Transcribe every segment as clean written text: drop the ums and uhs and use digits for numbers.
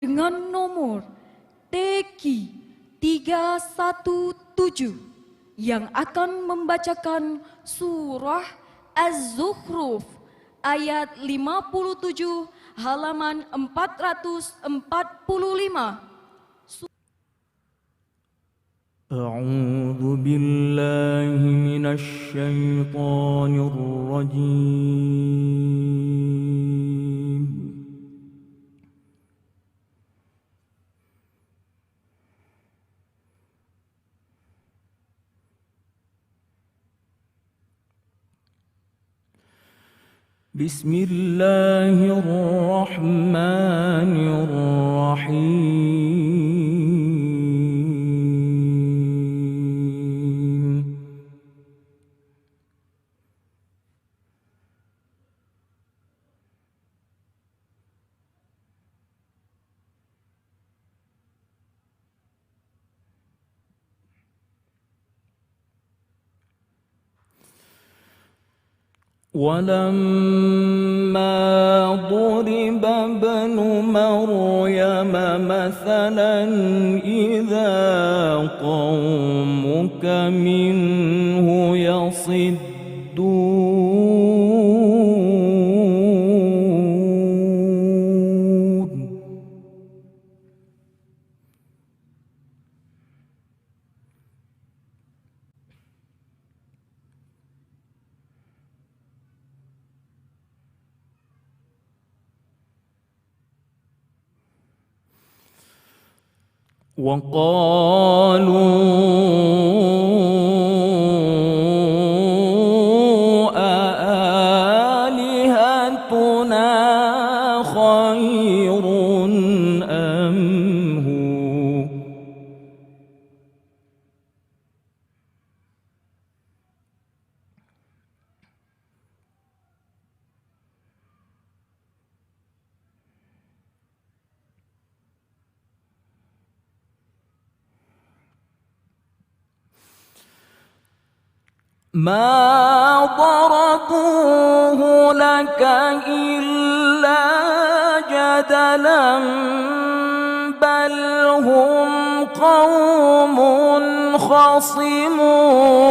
dengan nomor TQ 317 yang akan membacakan surah Az-Zukhruf ayat 57 halaman 445. أعوذ بالله من الشيطان الرجيم. بسم الله الرحمن الرحيم. ولما ضرب ابن مريم مثلا إذا قومك منه يصدون. وقالوا أآلهتنا خير أم هو. ما ضربوه لك إلا جدلا بل هم قوم خصمون.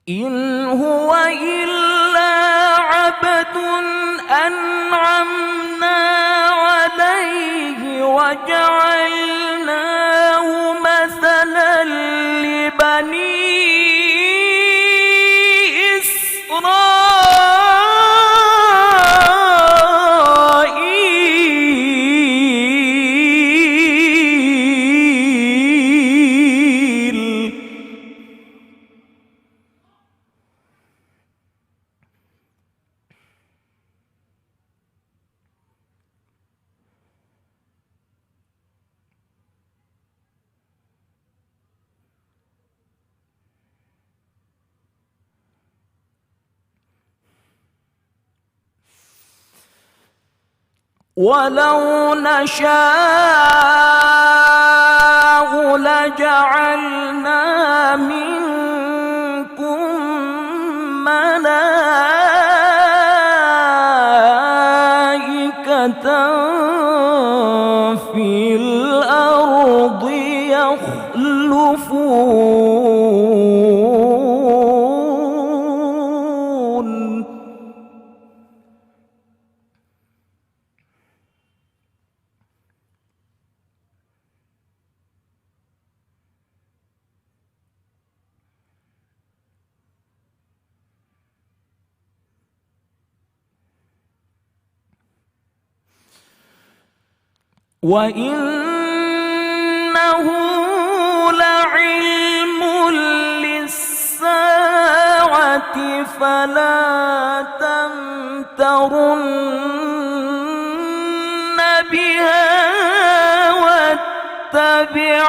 إن هو إلا عبد أنعمنا عليه وجعلناه مثلا لبني ولو نشاء لجعلنا منكم ملائكة في الأرض يخلفون. وإنه لعلم للساعة فلا تمترن بها واتبعون.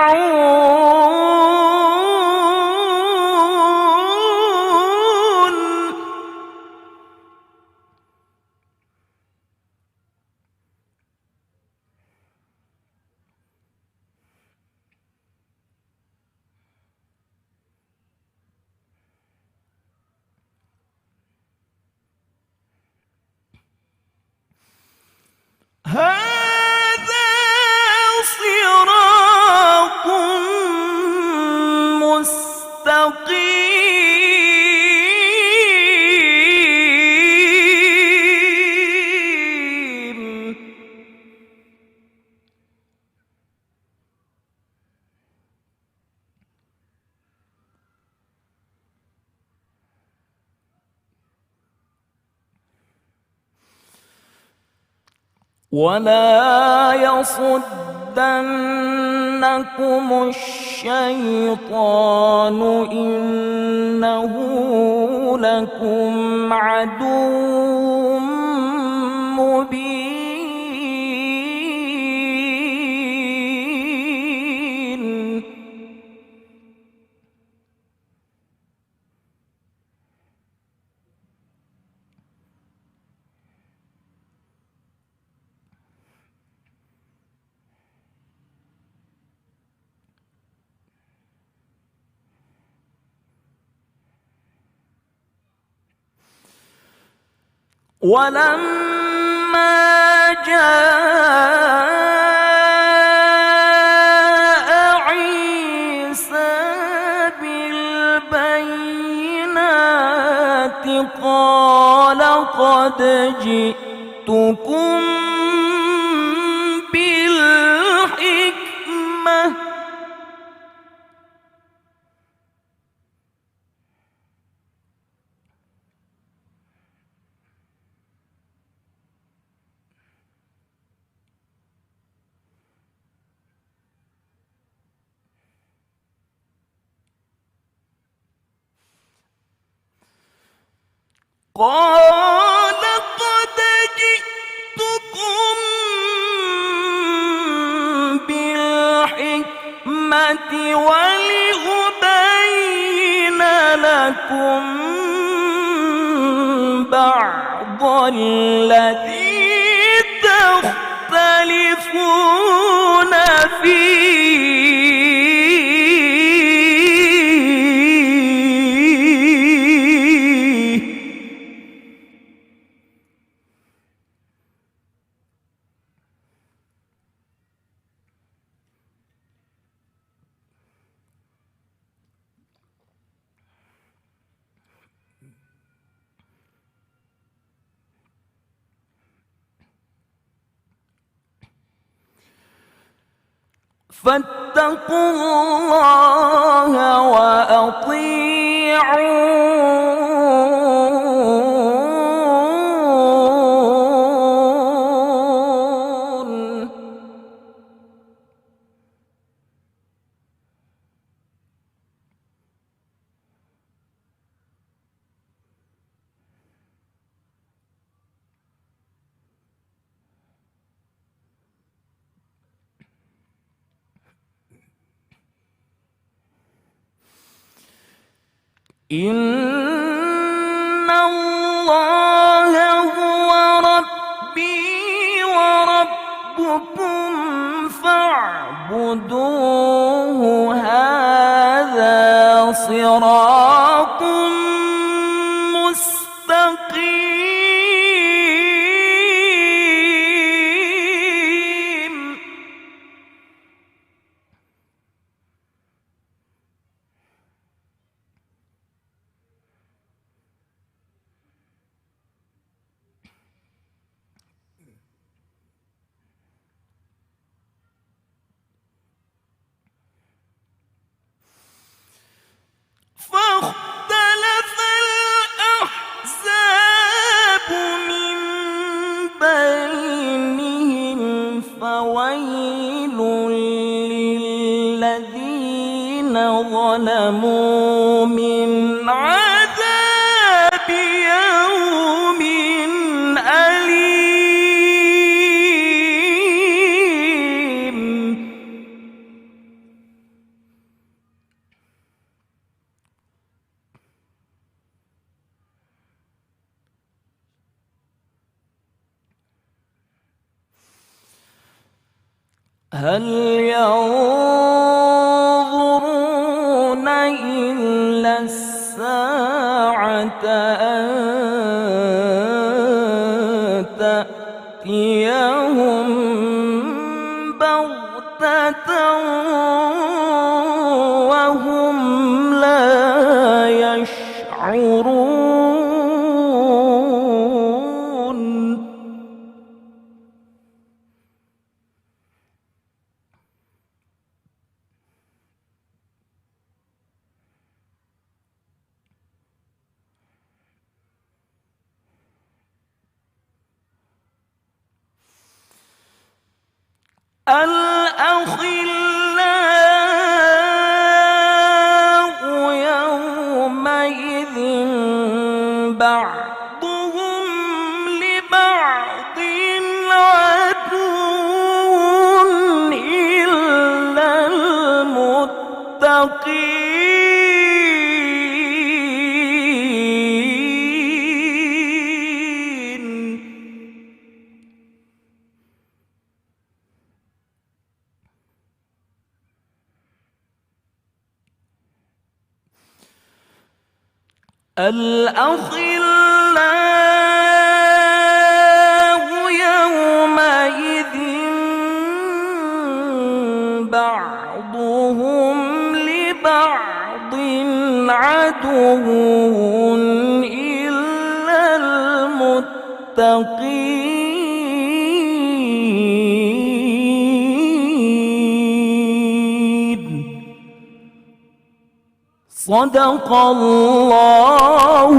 هذا صراط مستقيم. ولا يصدنكم الشيطان إنه لكم عدو مبين. ولما جاء عيسى بالبينات قال قد جئتكم بالحكمة قال قد جئتكم بالحكمة ولأبين لكم بعض الذي تختلفون فيه. فاتقوا الله وأطيعون. إن الله هو ربي وربكم فاعبدوه هذا صراط مستقيم. فاختلف الأحزاب من بينهم فويل للذين ظلموا من عذاب يوم أليم. هل ينظرون إلا الساعة أن تأتيهم بغتة وهم لا يشعرون. الأخلاء يومئذ بعضهم لبعض عدو إلا المتقين. الأخلاء يومئذ بعضهم لبعض عدو إلا المتقين. صدق الله